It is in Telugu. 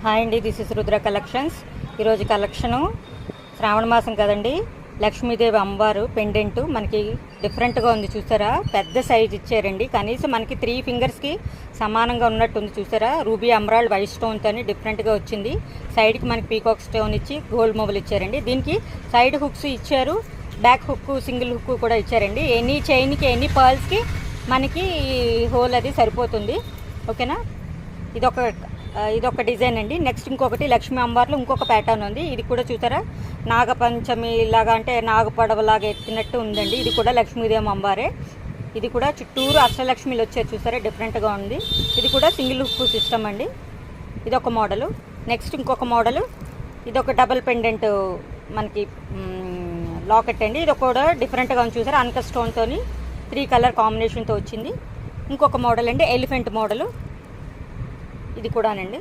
హాయ్ అండి, దిస్ ఇస్ రుద్ర కలెక్షన్స్. ఈరోజు కలెక్షను శ్రావణ మాసం కదండి. లక్ష్మీదేవి అమ్మవారు పెండెంట్ మనకి డిఫరెంట్గా ఉంది చూసారా. పెద్ద సైజ్ ఇచ్చారండి, కనీసం మనకి 3 ఫింగర్స్కి సమానంగా ఉన్నట్టు ఉంది చూసారా. రూబీ ఎమరాల్డ్ వైట్ స్టోన్తో డిఫరెంట్గా వచ్చింది. సైడ్కి మనకి పీకాక్ స్టోన్ ఇచ్చి గోల్డ్ మొబైల్ ఇచ్చారండి. దీనికి సైడ్ హుక్స్ ఇచ్చారు, బ్యాక్ హుక్ సింగిల్ హుక్ కూడా ఇచ్చారండి. ఎనీ చైన్కి ఎనీ పర్ల్స్కి మనకి హోల్ అది సరిపోతుంది. ఓకేనా. ఇదొక డిజైన్ అండి. నెక్స్ట్ ఇంకొకటి లక్ష్మీ అమ్మవార్లో ఇంకొక ప్యాటర్న్ ఉంది. ఇది కూడా చూసారా, నాగపంచమి లాగా అంటే నాగపడవలాగా ఎత్తినట్టు ఉందండి. ఇది కూడా లక్ష్మీదేవి అమ్మవారే. ఇది కూడా చుట్టూరు అష్టలక్ష్మిలు వచ్చారు చూసారా, డిఫరెంట్గా ఉంది. ఇది కూడా సింగిల్ హుక్ సిస్టమ్ అండి. ఇదొక మోడలు. నెక్స్ట్ ఇంకొక మోడలు, ఇదొక డబల్ పెండెంట్ మనకి లాకెట్ అండి. ఇది కూడా డిఫరెంట్గా ఉంది చూసారా, అన్కట్ స్టోన్తో 3 కలర్ కాంబినేషన్తో వచ్చింది. ఇంకొక మోడల్ అండి, ఎలిఫెంట్ మోడలు. ఇది కూడానండి.